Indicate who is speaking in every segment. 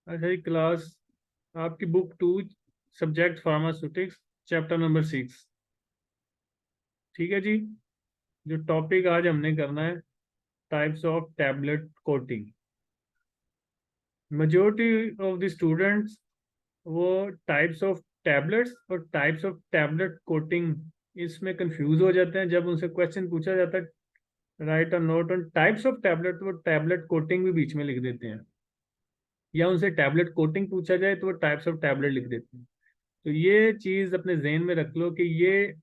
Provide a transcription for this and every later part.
Speaker 1: अच्छा जी, क्लास आपकी book 2 subject pharmaceutics chapter number 6। ठीक है जी। जो टॉपिक आज हमने करना है, types of tablet coating. Majority of the students वो टाइप्स ऑफ टैबलेट्स और टाइप्स ऑफ टैबलेट कोटिंग इसमें कंफ्यूज हो जाते हैं। जब उनसे क्वेश्चन पूछा जाता है राइट और note on types of tablet, तो वो टैबलेट कोटिंग भी बीच में लिख देते हैं, या उनसे टैबलेट कोटिंग पूछा जाए तो वो टाइप्स ऑफ टैबलेट लिख देते हैं। तो ये चीज अपने जहन में रख लो कि ये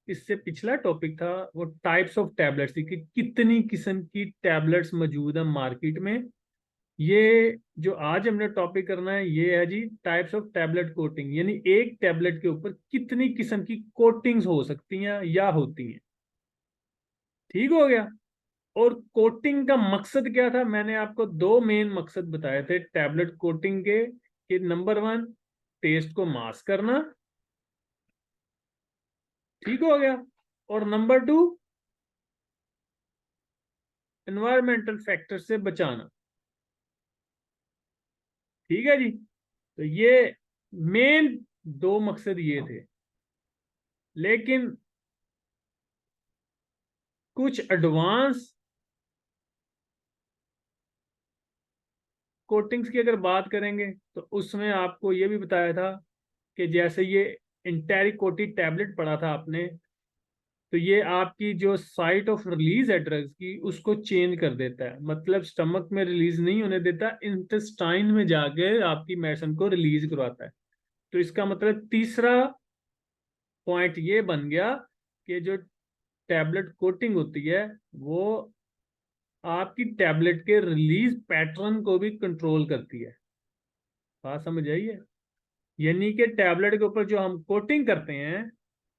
Speaker 1: इससे पिछला टॉपिक था वो टाइप्स ऑफ टैबलेट्स थी, कि कितनी किस्म की टैबलेट्स मौजूद है मार्केट में। ये जो आज हमने टॉपिक करना है ये है जी टाइप्स ऑफ टैबलेट कोटिंग, यानी एक टैबलेट के ऊपर कितनी किस्म की कोटिंग्स हो सकती हैं या होती हैं। ठीक हो गया। और कोटिंग का मकसद क्या था? मैंने आपको दो मेन मकसद बताए थे टैबलेट कोटिंग के, कि नंबर 1 टेस्ट को मास्क करना, ठीक हो गया, और नंबर 2 एनवायरमेंटल फैक्टर से बचाना। ठीक है जी। तो ये मेन दो मकसद ये थे। लेकिन कुछ एडवांस कोटिंग्स की अगर बात करेंगे तो उसमें आपको ये भी बताया था कि जैसे ये इंटेरिक कोटेड टैबलेट पढ़ा था आपने, तो ये आपकी जो साइट ऑफ रिलीज है ड्रग्स की उसको चेंज कर देता है। मतलब स्टमक में रिलीज नहीं होने देता, इंटेस्टाइन में जाके आपकी मेडिसिन को रिलीज करवाता है। तो इसका मतलब तीसरा पॉइंट ये बन गया कि जो टैबलेट कोटिंग होती है वो आपकी टैबलेट के रिलीज पैटर्न को भी कंट्रोल करती है। बात समझ आई है? यानी कि टैबलेट के ऊपर जो हम कोटिंग करते हैं,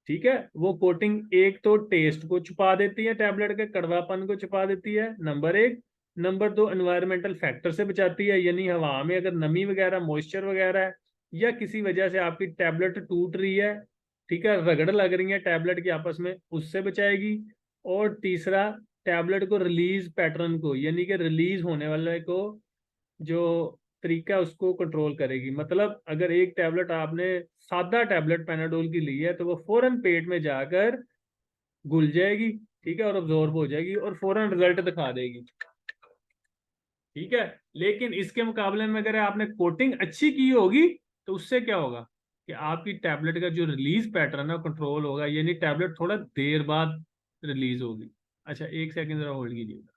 Speaker 1: ठीक है, वो कोटिंग एक तो टेस्ट को छुपा देती है, टैबलेट के कड़वापन को छुपा देती है, नंबर 1। नंबर 2 एनवायरमेंटल फैक्टर से बचाती है, यानी हवा में अगर नमी वगैरह मॉइस्चर वगैरह है या किसी वजह से आपकी टैबलेट टूट रही है, ठीक है, रगड़ लग रही है टैबलेट की आपस में, उससे बचाएगी। और तीसरा, टैबलेट को रिलीज पैटर्न को, यानी कि रिलीज होने वाले को जो तरीका है उसको कंट्रोल करेगी। मतलब अगर एक टैबलेट आपने सादा टैबलेट पैनाडोल की ली है तो वो फौरन पेट में जाकर घुल जाएगी, ठीक है, और अब्जॉर्ब हो जाएगी और फौरन रिजल्ट दिखा देगी। ठीक है। लेकिन इसके मुकाबले में अगर आपने कोटिंग अच्छी की होगी तो उससे क्या होगा कि आपकी टैबलेट का जो रिलीज पैटर्न है कंट्रोल होगा, यानी टैबलेट थोड़ा देर बाद रिलीज होगी। अच्छा, एक सेकंड जरा होल्ड कीजिएगा।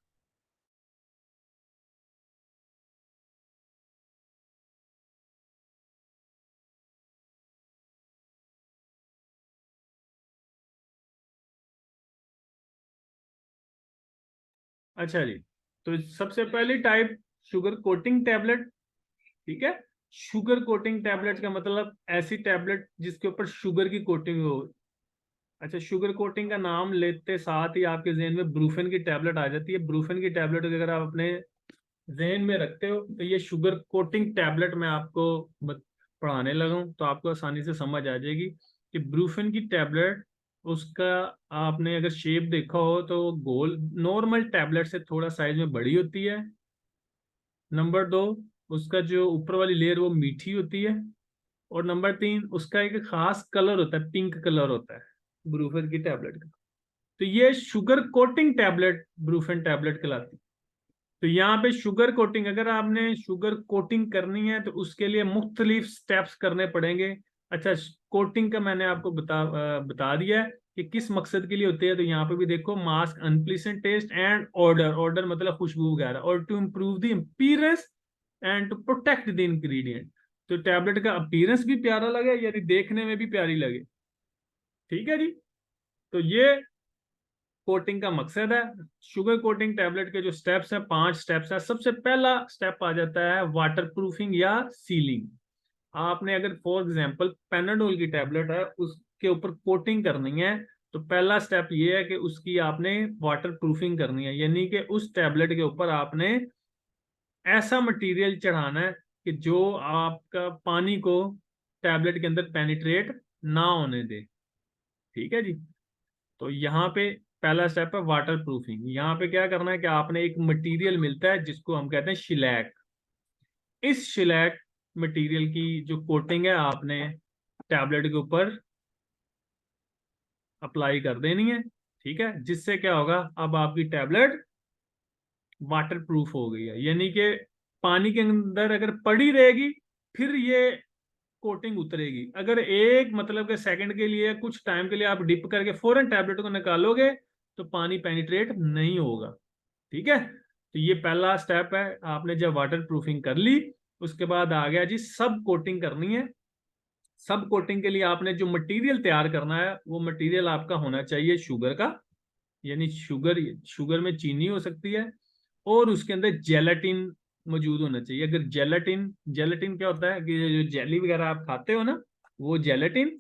Speaker 1: अच्छा जी। तो सबसे पहली टाइप शुगर कोटिंग टैबलेट। ठीक है। शुगर कोटिंग टैबलेट का मतलब ऐसी टैबलेट जिसके ऊपर शुगर की कोटिंग हो। अच्छा, शुगर कोटिंग का नाम लेते साथ ही आपके जहन में ब्रूफेन की टैबलेट आ जाती है। ब्रूफेन की टैबलेट अगर आप अपने जहन में रखते हो तो ये शुगर कोटिंग टैबलेट मैं आपको पढ़ाने लगा हूं तो आपको आसानी से समझ आ जाएगी कि ब्रूफेन की टैबलेट, उसका आपने अगर शेप देखा हो तो गोल नॉर्मल टैबलेट से थोड़ा साइज में बड़ी होती है। नंबर 2, उसका जो ऊपर वाली लेयर वो मीठी होती है। और नंबर 3, उसका एक खास कलर होता है, पिंक कलर होता है ब्रूफेन की टैबलेट का। तो ये sugar coating tablet Brufen tablet कहलाती है। तो यहाँ पे शुगर कोटिंग, अगर आपने शुगर कोटिंग करनी है तो उसके लिए मुख्तलिफ स्टेप्स करने पड़ेंगे। अच्छा, कोटिंग का मैंने आपको बता दिया है कि किस मकसद के लिए होती है। तो यहाँ पे भी देखो, mask unpleasant taste and odour, odour मतलब खुशबू वगैरह, और to improve the appearance and to protect the ingredient. तो टैबलेट का अपीयरेंस भी प्यारा लगे, यानी देखने में भी प्यारी लगे। ठीक है जी। तो ये कोटिंग का मकसद है। शुगर कोटिंग टैबलेट के जो स्टेप्स हैं, 5 स्टेप्स हैं। सबसे पहला स्टेप आ जाता है वाटर प्रूफिंग या सीलिंग। आपने अगर फॉर एग्जांपल पेनाडोल की टैबलेट है उसके ऊपर कोटिंग करनी है, तो पहला स्टेप ये है कि उसकी आपने वाटर प्रूफिंग करनी है, यानी कि उस टैबलेट के ऊपर आपने ऐसा मटेरियल चढ़ाना है कि जो आपका पानी को टैबलेट के अंदर पेनिट्रेट ना होने दे। ठीक है जी। तो यहाँ पे पहला स्टेप है वाटर प्रूफिंग। यहाँ पे क्या करना है कि आपने एक मटेरियल मिलता है जिसको हम कहते हैं शिलैक। इस शिलैक मटेरियल की जो कोटिंग है आपने टैबलेट के ऊपर अप्लाई कर देनी है, ठीक है। जिससे क्या होगा, अब आपकी टैबलेट वाटर प्रूफ हो गई है, यानी कि पानी के अंदर अगर पड़ी रहेगी फिर ये कोटिंग उतरेगी। अगर एक मतलब के सेकंड के लिए, कुछ टाइम के लिए आप डिप करके फौरन टैबलेट को निकालोगे तो पानी पेनिट्रेट नहीं होगा, ठीक है। तो ये पहला स्टेप है, आपने जब वाटर प्रूफिंग कर ली उसके बाद आ गया जी सब कोटिंग करनी है। सब कोटिंग के लिए आपने जो मटेरियल तैयार करना है वो मटेरियल आपका होना चाहिए शुगर का, यानी शुगर, शुगर में चीनी हो सकती है और उसके अंदर जेलाटिन मौजूद होना चाहिए। अगर जेलाटिन, जेलाटिन क्या होता है कि जो जेली वगैरह आप खाते हो ना, वो जेलाटिन।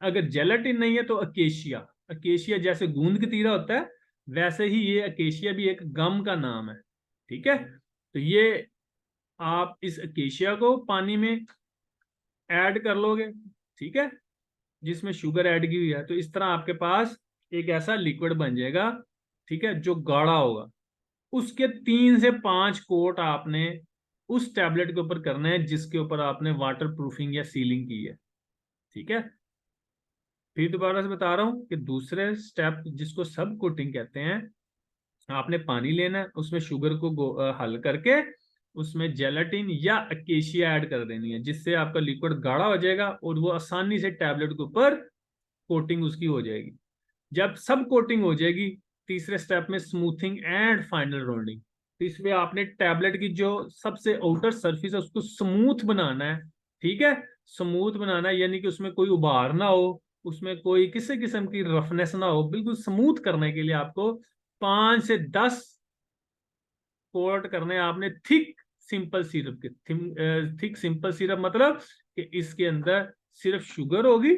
Speaker 1: अगर जेलाटिन नहीं है तो अकेशिया, अकेशिया जैसे गूंद कतीरा होता है वैसे ही ये अकेशिया भी एक गम का नाम है, ठीक है। तो ये आप इस अकेशिया को पानी में ऐड कर लोगे, ठीक है, जिसमें शुगर ऐड की हुई है। तो इस तरह आपके पास एक ऐसा लिक्विड बन जाएगा, ठीक है, जो गाढ़ा होगा। उसके 3 से 5 कोट आपने उस टैबलेट के ऊपर करना है जिसके ऊपर आपने वाटर प्रूफिंग या सीलिंग की है, ठीक है। फिर दोबारा से बता रहा हूं कि दूसरे स्टेप जिसको सब कोटिंग कहते हैं, आपने पानी लेना है, उसमें शुगर को हल करके उसमें जेलाटिन या अकेशिया ऐड कर देनी है, जिससे आपका लिक्विड गाढ़ा हो जाएगा और वो आसानी से टैबलेट के ऊपर कोटिंग उसकी हो जाएगी। जब सब कोटिंग हो जाएगी, तीसरे स्टेप में स्मूथिंग एंड फाइनल राउंडिंग। तो इसमें आपने टैबलेट की जो सबसे आउटर सरफेस है उसको स्मूथ बनाना है, ठीक है। स्मूथ बनाना है यानी कि उसमें कोई उभार ना हो, उसमें कोई किसी किस्म की रफनेस ना हो। बिल्कुल स्मूथ करने के लिए आपको 5 से 10 कोट करने हैं आपने थिक सिंपल सिरप के। थिक सिंपल सिरप मतलब कि इसके अंदर सिर्फ शुगर होगी,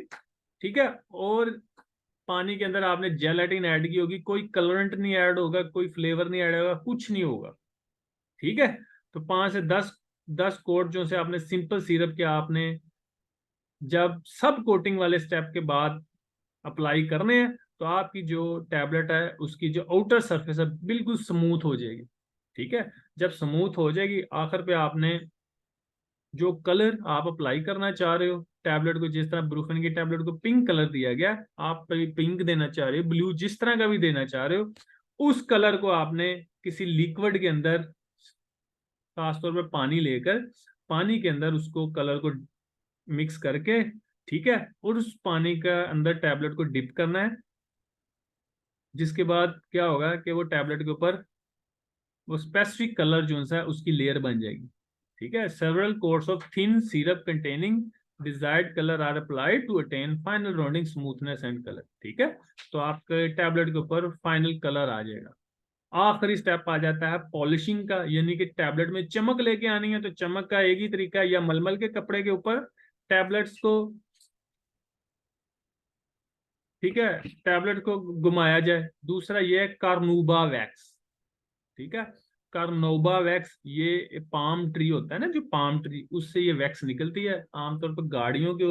Speaker 1: ठीक है, और पानी के अंदर आपने जेलाटिन ऐड की होगी, कोई कलरेंट नहीं ऐड होगा, कोई फ्लेवर नहीं ऐड होगा, कुछ नहीं होगा, ठीक है। तो 5 से 10 कोट जो से आपने सिंपल सिरप के आपने जब सब कोटिंग वाले स्टेप के बाद अप्लाई करने हैं तो आपकी जो टैबलेट है उसकी जो आउटर सरफेस है बिल्कुल स्मूथ हो जाएगी, ठीक है। जब स्मूथ हो जाएगी आखिर पे आपने जो कलर आप अप्लाई करना चाह रहे हो टैबलेट को, जिस तरह ब्रूफेन की टैबलेट को पिंक कलर दिया गया, आप पिंक देना चाह रहे हो, ब्लू, जिस तरह का भी देना चाह रहे हो, उस कलर को आपने किसी लिक्विड के अंदर, खासतौर पर पानी लेकर, पानी के अंदर उसको कलर को मिक्स करके, ठीक है, और उस पानी का अंदर टैबलेट को डिप करना है। जिसके बाद क्या होगा कि वो टैबलेट के ऊपर वो स्पेसिफिक कलर जो है उसकी लेयर बन जाएगी, ठीक है। Several coats of thin syrup containing desired colour are applied to attain final rounding smoothness and colour, ठीक है। तो आपके टैबलेट के ऊपर फाइनल कलर आ जाएगा। आखिरी स्टेप आ जाता है पॉलिशिंग का, यानी कि टैबलेट में चमक लेके आनी है। तो चमक का एक ही तरीका है, या मलमल के कपड़े के ऊपर टैबलेट्स को, ठीक है, टैबलेट को घुमाया जाए। दूसरा ये है कार्नूबा वैक्स, ठीक है। कार्नोबा वैक्स, ये पाम ट्री होता है ना, जो पाम ट्री, उससे ये वैक्स निकलती है। आमतौर पर गाड़ियों के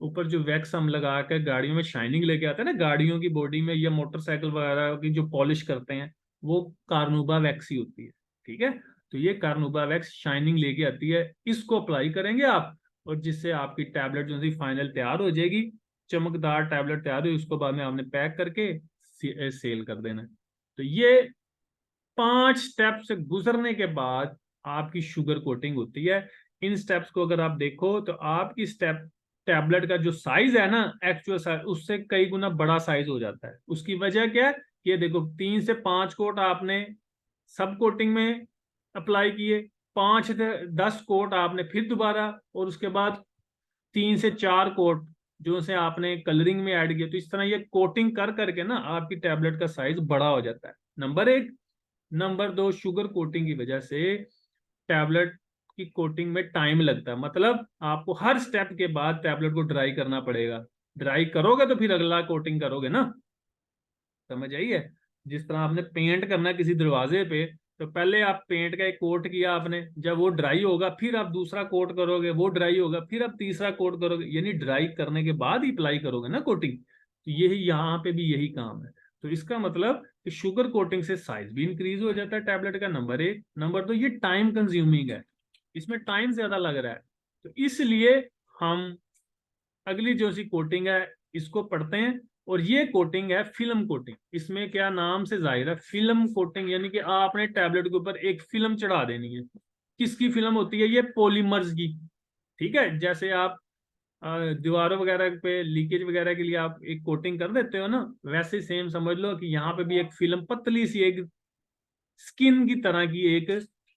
Speaker 1: ऊपर जो वैक्स हम लगा कर गाड़ियों में शाइनिंग लेके आते हैं ना, गाड़ियों की बॉडी में या मोटरसाइकिल वगैरह की जो पॉलिश करते हैं, वो कार्नोबा वैक्स ही होती है, ठीक है। तो ये कार्नोबा वैक्स शाइनिंग लेके आती है, इसको अप्लाई करेंगे आप, और जिससे आपकी टैबलेट जो है फाइनल तैयार हो जाएगी। चमकदार टैबलेट तैयार हुई, उसको बाद में आपने पैक करके सेल कर देना है। तो ये 5 स्टेप से गुजरने के बाद आपकी शुगर कोटिंग होती है। इन स्टेप्स को अगर आप देखो तो आपकी स्टेप टैबलेट का जो साइज है ना, एक्चुअल साइज उससे कई गुना बड़ा साइज हो जाता है। उसकी वजह क्या है, ये देखो 3 से 5 कोट आपने सब कोटिंग में अप्लाई किए, 5 से 10 कोट आपने फिर दोबारा, और उसके बाद 3 से 4 कोट जो से आपने कलरिंग में ऐड किया। तो इस तरह ये कोटिंग कर करके ना आपकी टैबलेट का साइज बड़ा हो जाता है, नंबर 1। नंबर 2, शुगर कोटिंग की वजह से टैबलेट की कोटिंग में टाइम लगता है, मतलब आपको हर स्टेप के बाद टैबलेट को ड्राई करना पड़ेगा। ड्राई करोगे तो फिर अगला कोटिंग करोगे ना, समझ आई है। जिस तरह आपने पेंट करना है किसी दरवाजे पे, तो पहले आप पेंट का एक कोट किया आपने, जब वो ड्राई होगा फिर आप दूसरा कोट करोगे, वो ड्राई होगा फिर आप तीसरा कोट करोगे, यानी ड्राई करने के बाद ही अप्लाई करोगे ना कोटिंग। तो यही यहाँ पे भी यही काम है। तो इसका मतलब कि शुगर कोटिंग से साइज भी इंक्रीज हो जाता है टैबलेट का, नंबर 1। नंबर 2, ये टाइम कंज्यूमिंग है, इसमें टाइम ज्यादा लग रहा है। तो इसलिए हम अगली जो सी कोटिंग है इसको पढ़ते हैं, और ये कोटिंग है फिल्म कोटिंग। इसमें क्या नाम से जाहिर है, फिल्म कोटिंग, यानी कि आपने टैबलेट के ऊपर एक फिल्म चढ़ा देनी है। किसकी फिल्म होती है ये? पॉलीमर्स की। ठीक है, जैसे आप दीवारों वगैरह पे लीकेज वगैरह के लिए आप एक कोटिंग कर देते हो ना, वैसे सेम समझ लो कि यहाँ पे भी एक फिल्म, पतली सी एक स्किन की तरह की एक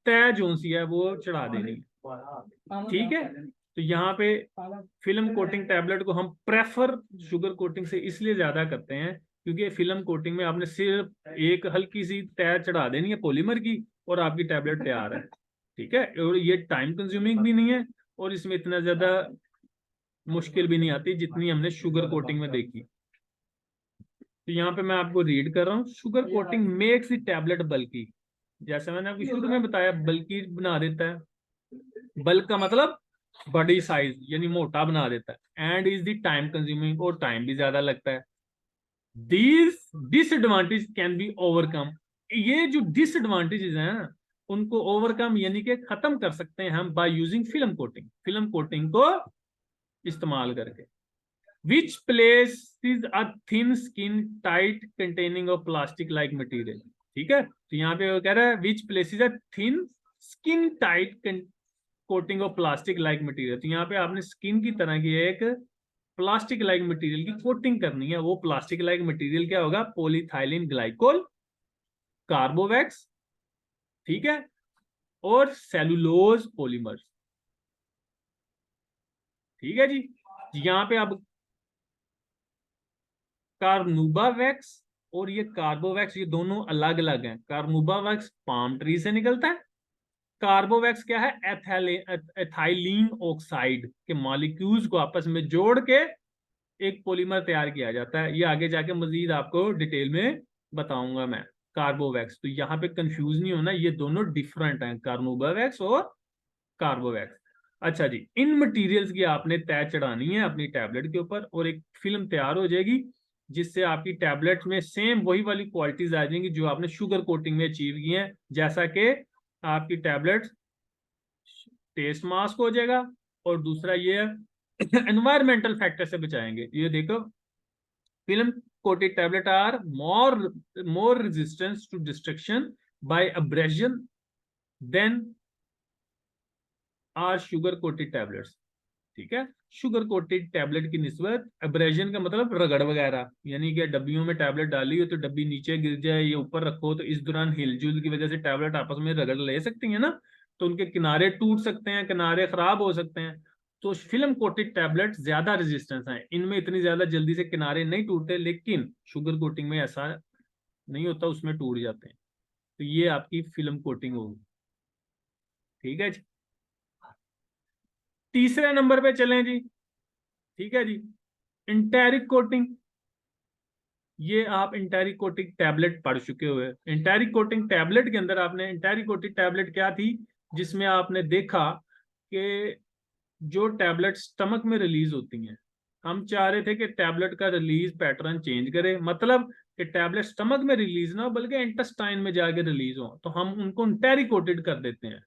Speaker 1: तय जो सी है वो चढ़ा देनी है। ठीक है, तो यहाँ पे फिल्म कोटिंग टैबलेट को हम प्रेफर शुगर कोटिंग से इसलिए ज्यादा करते हैं क्योंकि फिल्म कोटिंग में आपने सिर्फ एक हल्की सी तय चढ़ा देनी है पॉलीमर की और आपकी टैबलेट तैयार है। ठीक है, और ये टाइम कंज्यूमिंग भी नहीं है और इसमें इतना ज्यादा मुश्किल भी नहीं आती जितनी हमने शुगर कोटिंग में देखी। तो यहाँ पे मैं आपको रीड कर रहा हूँ, sugar coating makes the tablet bulky. जैसे मैंने आपको शुरू में बताया, बल्की बना देता है। बल्क का मतलब बड़ी साइज, यानी मोटा बना देता है। And is the time consuming, और टाइम भी ज्यादा लगता है। These disadvantage can be overcome. ये जो डिसएडवांटेजेस हैं उनको ओवरकम यानी कि खत्म कर सकते हैं हम by using film coating, film coating को इस्तेमाल करके। Which places a thin skin tight containing of plastic like material. ठीक है, तो यहाँ पे वो कह रहा है which places a thin skin tight coating of plastic like material. तो यहाँ पे आपने स्किन की तरह की एक प्लास्टिक लाइक मटेरियल की कोटिंग करनी है। वो प्लास्टिक लाइक मटेरियल क्या होगा? पॉलीथाइलिन ग्लाइकोल, कार्बोवैक्स, ठीक है, और सेलुलोज पॉलीमर। ठीक है जी, यहाँ पे अब कार्बोवैक्स और ये कार्बोवैक्स ये दोनों अलग अलग हैं। कार्बोवैक्स पाम ट्री से निकलता है। कार्बोवैक्स क्या है? एथाइलिन ऑक्साइड के मॉलिक्यूल्स को आपस में जोड़ के एक पॉलीमर तैयार किया जाता है। ये आगे जाके मजीद आपको डिटेल में बताऊंगा मैं। कार्बोवैक्स, तो यहाँ पे कंफ्यूज नहीं होना, ये दोनों डिफरेंट हैं, कार्बोवैक्स और कार्बोवैक्स। अच्छा जी, इन मटेरियल्स की आपने तय चढ़ानी है अपनी टैबलेट के ऊपर और एक फिल्म तैयार हो जाएगी जिससे आपकी टैबलेट में सेम वही वाली क्वालिटीज आ जाएंगी जो आपने शुगर कोटिंग में अचीव की हैं। जैसा कि आपकी टैबलेट टेस्ट मास्क हो जाएगा, और दूसरा ये एनवायरमेंटल फैक्टर से बचाएंगे। ये देखो, film coated tablet are more resistance to destruction by abrasion than are sugar coated tablets. ठीक है, शुगर कोटेड टैबलेट की निस्बत अब्रेजन का मतलब रगड़ वगैरह, यानी कि डब्बियों में टैबलेट डाली हो तो डब्बी नीचे गिर जाए या ऊपर रखो तो इस दौरान हिलजुल की वजह से टैबलेट आपस में रगड़ ले सकती है ना, तो उनके किनारे टूट सकते हैं, किनारे खराब हो सकते हैं। तो फिल्म कोटेड टैबलेट ज्यादा रेजिस्टेंस है, इनमें इतनी ज्यादा जल्दी से किनारे नहीं टूटते, लेकिन शुगर कोटिंग में ऐसा नहीं होता, उसमें टूट जाते हैं। तो ये आपकी फिल्म कोटिंग होगी। ठीक है जी, तीसरे नंबर पे चलें जी। ठीक है जी, इंटेरिक कोटिंग। ये आप इंटेरिक कोटिंग टैबलेट पढ़ चुके हुए। इंटेरिक कोटिंग टैबलेट के अंदर आपने, इंटेरिक कोटिंग टैबलेट क्या थी जिसमें आपने देखा कि जो टैबलेट स्टमक में रिलीज होती हैं, हम चाह रहे थे कि टैबलेट का रिलीज पैटर्न चेंज करे, मतलब कि टैबलेट स्टमक में रिलीज ना हो बल्कि इंटेस्टाइन में जाके रिलीज हो, तो हम उनको इंटेरिकोटेड कर देते हैं।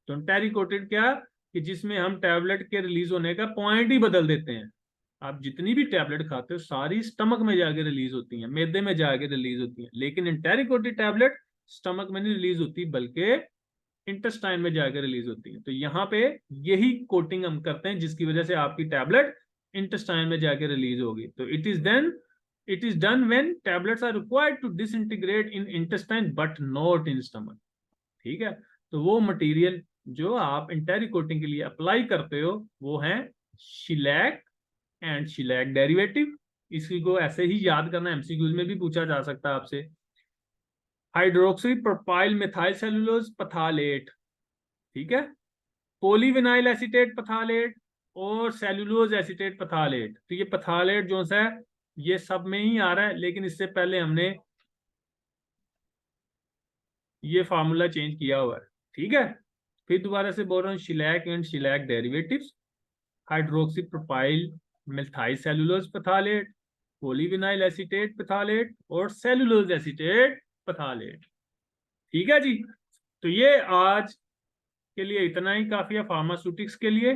Speaker 1: तो इंटेरिकोटेड क्या कि जिसमें हम टैबलेट के रिलीज होने का पॉइंट ही बदल देते हैं। आप जितनी भी टैबलेट खाते हो सारी स्टमक में जाके रिलीज होती हैं, मैदे में जाके रिलीज होती हैं, लेकिन इंटेरिकोटेड टैबलेट स्टमक में नहीं रिलीज होती बल्कि इंटेस्टाइन में जाकर रिलीज होती है। तो यहाँ पे यही कोटिंग हम करते हैं जिसकी वजह से आपकी टैबलेट इंटेस्टाइन में जाकर रिलीज होगी। तो it is done when tablets are required to disintegrate in intestine but not in stomach. ठीक है, तो वो मटेरियल जो आप इंटेरिक कोटिंग के लिए अप्लाई करते हो वो है शिलैक एंड शिलैक डेरिवेटिव। इसी को ऐसे ही याद करना, एमसीक्यूज में भी पूछा जा सकता है आपसे। हाइड्रोक्सी प्रोपाइल मिथाइल सेलुलोज पथालेट, ठीक है, पॉलीविनाइल एसीटेट पथालेट और सेलुलोज एसीटेट पथालेट। तो ये पथालेट जो है ये सब में ही आ रहा है, लेकिन इससे पहले हमने ये फार्मूला चेंज किया हुआ है। ठीक है, फिर दोबारा से बोल रहा हूँ, shellac and shellac derivatives, hydroxy propyl methyl cellulose phthalate, polyvinyl acetate phthalate और सेलुलोज एसीटेट पथालेट। ठीक है जी, तो ये आज के लिए इतना ही काफी है फार्मास्यूटिक्स के लिए।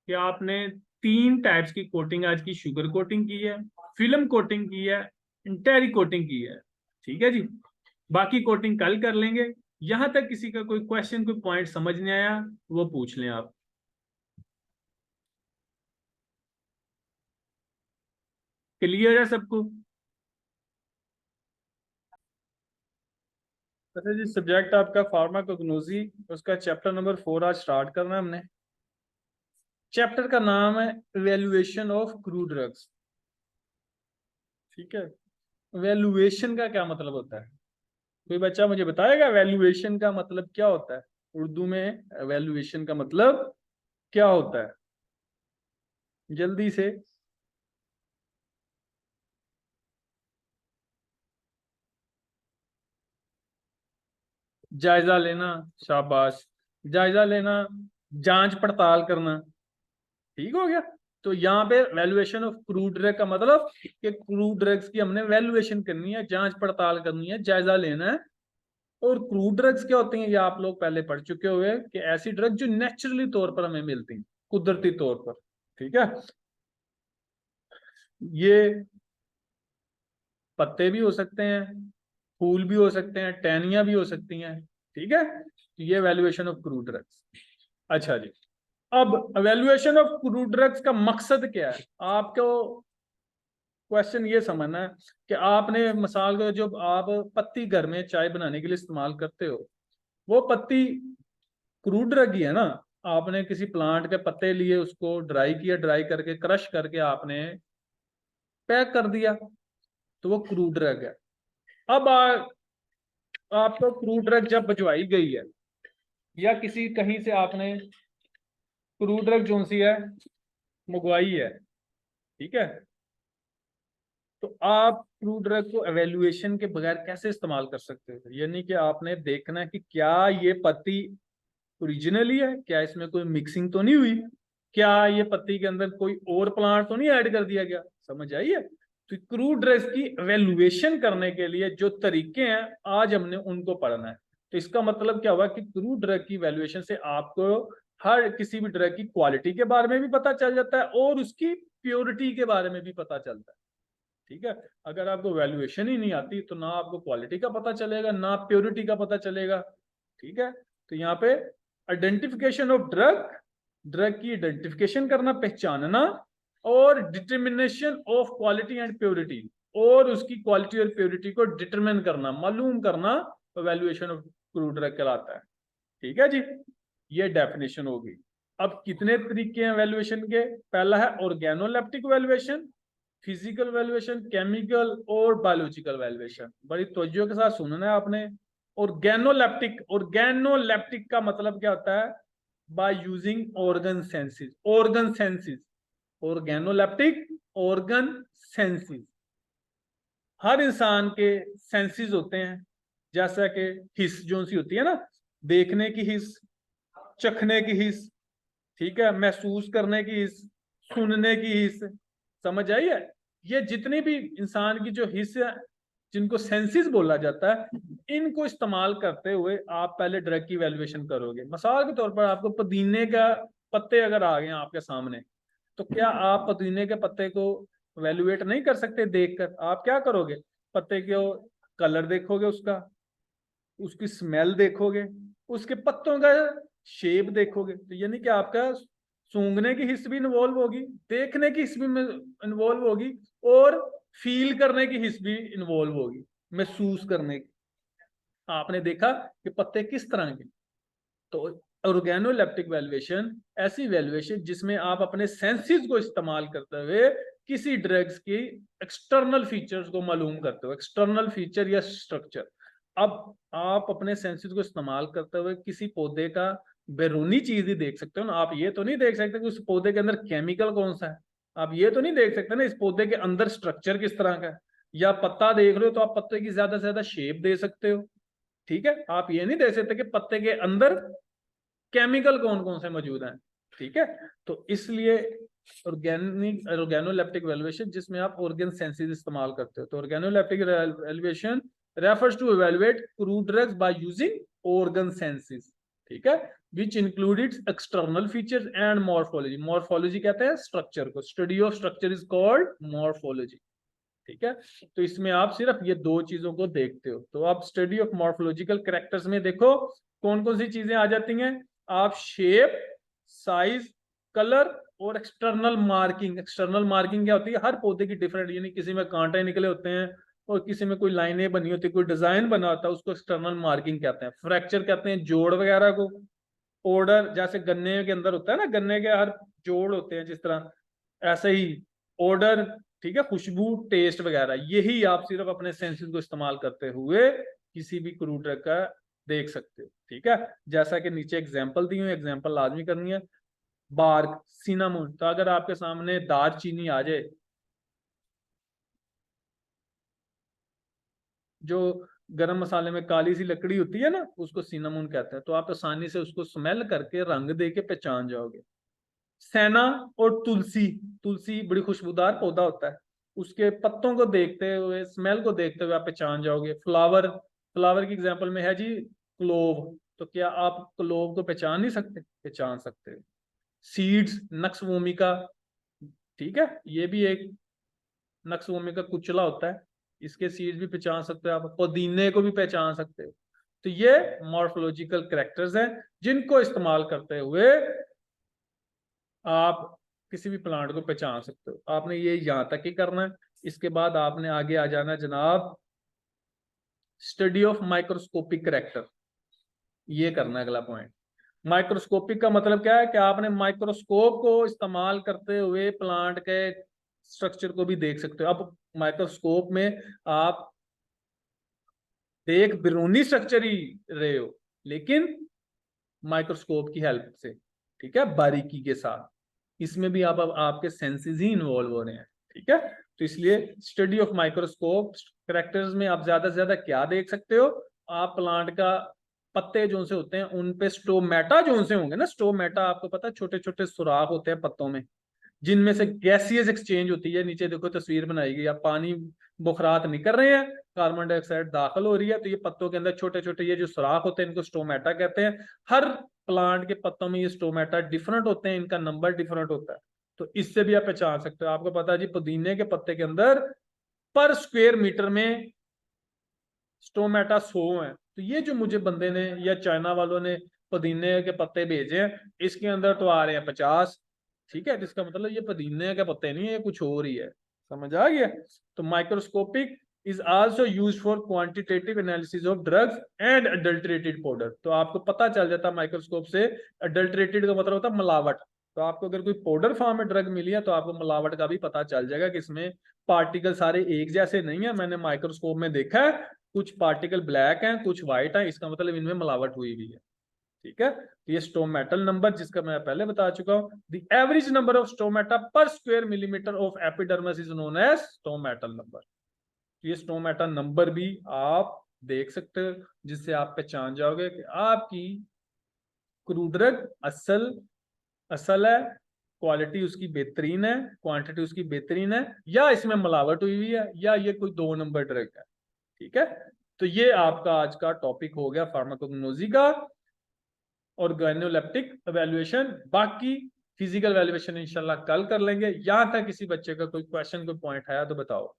Speaker 1: कि आपने 3 टाइप्स की कोटिंग आज की शुगर कोटिंग की है, फिल्म कोटिंग की है, इंटेरी कोटिंग की है। ठीक है जी, बाकी कोटिंग कल कर लेंगे। यहां तक किसी का कोई क्वेश्चन, कोई पॉइंट समझ नहीं आया, वो पूछ लें आप। क्लियर है सबको? अच्छा जी, सब्जेक्ट आपका फार्माकोग्नोसी, उसका चैप्टर नंबर 4 आज स्टार्ट करना है हमने। चैप्टर का नाम है वैल्यूएशन ऑफ क्रूड ड्रग्स। ठीक है, वैल्यूएशन का क्या मतलब होता है? कोई बच्चा मुझे बताएगा वैल्यूएशन का मतलब क्या होता है? उर्दू में वैल्यूएशन का मतलब क्या होता है? जल्दी से। जायजा लेना, शाबाश। जायजा लेना, जांच पड़ताल करना। ठीक हो गया। तो यहाँ पे वैल्यूएशन ऑफ क्रूड ड्रग का मतलब कि क्रूड ड्रग्स की हमने वैल्यूएशन करनी है, जांच पड़ताल करनी है, जायजा लेना है। और क्रूड ड्रग्स क्या होती हैं ये आप लोग पहले पढ़ चुके हुए कि ऐसी ड्रग जो नेचुरली तौर पर हमें मिलती हैं, कुदरती तौर पर। ठीक है, ये पत्ते भी हो सकते हैं, फूल भी हो सकते हैं, टहनियां भी हो सकती हैं। ठीक है, तो ये वैल्यूएशन ऑफ क्रूड ड्रग्स। अच्छा जी, अब वैल्यूएशन ऑफ क्रूड ड्रग्स का मकसद क्या है? आपको क्वेश्चन ये समझना है कि आपने मिसाल को जो आप पत्ती घर में चाय बनाने के लिए इस्तेमाल करते हो, वो पत्ती क्रूड ड्रग ही है ना। आपने किसी प्लांट के पत्ते लिए, उसको ड्राई किया, ड्राई करके क्रश करके आपने पैक कर दिया, तो वो क्रूड ड्रग है। अब आपको क्रूड ड्रग जब भिजवाई गई है, या किसी कहीं से आपने क्रूड ड्रग जो सी है मंगवाई है, ठीक है, तो आप क्रूड ड्रग को एवेल्युएशन के बगैर कैसे इस्तेमाल कर सकते हो? यानी कि आपने देखना है कि क्या ये पत्ती ओरिजिनली है, क्या इसमें कोई मिक्सिंग तो नहीं हुई, क्या ये पत्ती के अंदर कोई और प्लांट तो नहीं ऐड कर दिया गया। समझ आई है? तो क्रूड ड्रग्स की एवेल्युएशन करने के लिए जो तरीके हैं आज हमने उनको पढ़ना है। तो इसका मतलब क्या हुआ कि क्रूड ड्रग की वैल्यूएशन से आपको हर किसी भी ड्रग की क्वालिटी के बारे में भी पता चल जाता है और उसकी प्योरिटी के बारे में भी पता चलता है। ठीक है, अगर आपको वैल्यूएशन ही नहीं आती तो ना आपको क्वालिटी का पता चलेगा, ना प्योरिटी का पता चलेगा। ठीक है, तो यहाँ पे आइडेंटिफिकेशन ऑफ ड्रग, ड्रग की आइडेंटिफिकेशन करना, पहचानना, और determination of quality and purity, और उसकी क्वालिटी और प्योरिटी को डिटरमिन करना, मालूम करना, वैल्यूएशन ऑफ क्रूड ड्रग कहलाता है। ठीक है जी, ये डेफिनेशन होगी। अब कितने तरीके हैं वैल्यूएशन के? पहला है organoleptic valuation, physical valuation, chemical और बायोलॉजिकल वैल्यूएशन। बड़ी तवज्जो के साथ सुनना है आपने। ऑर्गेनोलेप्टिक, ऑर्गेनोलेप्टिक का मतलब क्या होता है? By using organ senses, organ senses. Organoleptic, organ senses. हर इंसान के सेंसेस होते हैं, जैसा कि हिस जो सी होती है ना, देखने की हिस, चखने की हिस, ठीक है, महसूस करने की हिस, सुनने की हिस। समझ आई है? ये जितनी भी इंसान की जो हिस्स है, जिनको सेंसेस बोला जाता है, इनको इस्तेमाल करते हुए आप पहले ड्रग की वैल्यूएशन करोगे। मिसाल के तौर पर आपको पुदीने का पत्ते अगर आ गए आपके सामने, तो क्या आप पुदीने के पत्ते को वैल्यूएट नहीं कर सकते? देखकर आप क्या करोगे? पत्ते के कलर देखोगे, उसका, उसकी स्मेल देखोगे, उसके पत्तों का शेप देखोगे। तो यानी कि आपका सूंघने की हिस्स भी इन्वॉल्व होगी, देखने की हिस्स भी इन्वॉल्व होगी, और फील करने की हिस्स भी इन्वॉल्व होगी, महसूस करने की। आपने देखा कि पत्ते किस तरह के। तो ऑर्गेनोलेप्टिक वैल्यूएशन ऐसी वैल्यूएशन जिसमें आप अपने सेंसेस को इस्तेमाल करते हुए किसी ड्रग्स की एक्सटर्नल फीचर्स को मालूम करते हो, एक्सटर्नल फीचर या स्ट्रक्चर। अब आप अपने सेंसेस को इस्तेमाल करते हुए किसी पौधे का बैरूनी चीज ही देख सकते हो ना। आप ये तो नहीं देख सकते कि उस पौधे के अंदर केमिकल कौन सा है। आप ये तो नहीं देख सकते ना इस पौधे के अंदर स्ट्रक्चर किस तरह का है। या पत्ता देख रहे हो तो आप पत्ते की ज्यादा से ज्यादा शेप दे सकते हो। ठीक है, आप ये नहीं देख सकते कि पत्ते के अंदर केमिकल कौन कौन से मौजूद हैं। ठीक है, तो इसलिए ऑर्गेनिक ऑर्गेनोलेप्टिक वैल्यूएशन जिसमें आप ऑर्गन सेंसेस इस्तेमाल करते हो। तो organoleptic evaluation refers to evaluate crude drugs by using organ senses. ठीक है, which included external features and morphology. Morphology कहते हैं स्ट्रक्चर को, study of structure is called morphology. ठीक है, तो इसमें आप सिर्फ ये दो चीजों को देखते हो। तो आप स्टडी ऑफ मॉर्फोलॉजिकल कैरेक्टर्स में देखो कौन कौन सी चीजें आ जाती हैं। आप शेप, साइज, कलर और एक्सटर्नल मार्किंग। एक्सटर्नल मार्किंग क्या होती है? हर पौधे की डिफरेंट, यानी किसी में कांटे निकले होते हैं और किसी में कोई लाइनें बनी होती है, कोई डिजाइन बना होता है, उसको एक्सटर्नल मार्किंग कहते हैं। फ्रैक्चर कहते हैं जोड़ वगैरह को। ऑर्डर, जैसे गन्ने के अंदर होता है ना, गन्ने के हर जोड़ होते हैं जिस तरह, ऐसे ही ऑर्डर। ठीक है, खुशबू, टेस्ट वगैरह, यही आप सिर्फ अपने सेंसेस को इस्तेमाल करते हुए किसी भी क्रूड ड्रग का देख सकते हो। ठीक है, जैसा कि नीचे एग्जांपल दी हुई, एग्जांपल लाजमी करनी है। बार्क, सिनामन, तो अगर आपके सामने दालचीनी आ जाए, जो गरम मसाले में काली सी लकड़ी होती है ना, उसको सिनामन कहते हैं। तो आप आसानी से उसको स्मेल करके, रंग दे के पहचान जाओगे। सेना और तुलसी, तुलसी बड़ी खुशबूदार पौधा होता है, उसके पत्तों को देखते हुए, स्मेल को देखते हुए आप पहचान जाओगे। फ्लावर, फ्लावर की एग्जांपल में है जी क्लोव, तो क्या आप क्लोव को पहचान नहीं सकते? पहचान सकते हो। सीड्स, नक्स भूमिका, ठीक है, ये भी एक नक्स भूमिका कुचला होता है, इसके सीड्स भी पहचान सकते हो आप। पुदीने को भी पहचान सकते हो। तो ये मॉर्फोलॉजिकल कैरेक्टर्स हैं जिनको इस्तेमाल करते हुए आप किसी भी प्लांट को पहचान सकते हो। आपने ये यहां तक ही करना है। इसके बाद आपने आगे आ जाना जनाब, स्टडी ऑफ माइक्रोस्कोपिक कैरेक्टर, ये करना है अगला पॉइंट। माइक्रोस्कोपिक का मतलब क्या है? कि आपने माइक्रोस्कोप को इस्तेमाल करते हुए प्लांट के स्ट्रक्चर को भी देख सकते हो। अब माइक्रोस्कोप में आप देख बैरूनी स्ट्रक्चर ही रहे हो, लेकिन माइक्रोस्कोप की हेल्प से, ठीक है, बारीकी के साथ। इसमें भी आप अब आपके सेंसेस ही इन्वॉल्व हो रहे हैं। ठीक है, तो इसलिए स्टडी ऑफ माइक्रोस्कोप कैरेक्टर्स में आप ज्यादा से ज्यादा क्या देख सकते हो? आप प्लांट का पत्ते जो से होते हैं उन पे स्टोमेटा जो से होंगे ना, स्टोमेटा आपको पता है, छोटे छोटे सुराख होते हैं पत्तों में, जिनमें से गैसियस एक्सचेंज होती है। नीचे देखो तस्वीर बनाई गई, आप पानी बुखरात निकल रहे हैं, कार्बन डाइऑक्साइड दाखिल हो रही है, तो ये पत्तों के अंदर छोटे छोटे ये जो सुराख होते हैं इनको स्टोमेटा कहते हैं। हर प्लांट के पत्तों में ये स्टोमेटा डिफरेंट होते हैं, इनका नंबर डिफरेंट होता है। तो इससे भी आप पहचान सकते हो। आपको पता है जी, पुदीने के पत्ते के अंदर पर स्क्वेयर मीटर में स्टोमेटा 100 है। तो ये जो मुझे बंदे ने या चाइना वालों ने पुदीने के पत्ते भेजे हैं, इसके अंदर तो आ रहे हैं 50। ठीक है, जिसका मतलब ये पुदीने के पत्ते नहीं है, ये कुछ और ही है। समझ आ गया? तो microscopic is also used for quantitative analysis of drugs and adulterated powder. तो आपको पता चल जाता माइक्रोस्कोप से, अडल्टरेटेड का मतलब होता है मिलावट। तो आपको अगर कोई पाउडर फॉर्म में ड्रग मिली है तो आपको मिलावट का भी पता चल जाएगा कि इसमें पार्टिकल सारे एक जैसे नहीं है। मैंने माइक्रोस्कोप में देखा है, कुछ पार्टिकल ब्लैक हैं, कुछ व्हाइट हैं, इसका मतलब इनमें मिलावट हुई हुई है। ठीक है, तो ये स्टोमेटल नंबर, जिसका मैं पहले बता चुका हूं, the average number of stomata per square millimetre of epidermis is known as stomatal number. ये स्टोमेटा नंबर भी आप देख सकते हो, जिससे आप पहचान जाओगे कि आपकी क्रूड ड्रग असल असल है, क्वालिटी उसकी बेहतरीन है, क्वांटिटी उसकी बेहतरीन है, या इसमें मिलावट हुई हुई है, या ये कोई 2 नंबर ड्रग है। ठीक है, तो ये आपका आज का टॉपिक हो गया फार्माकोग्नोसी का और ऑर्गेनोलेप्टिक एवेल्युएशन। बाकी फिजिकल एवेल्युएशन इंशाल्लाह कल कर लेंगे। यहां तक किसी बच्चे का कोई क्वेश्चन, कोई पॉइंट आया तो बताओ।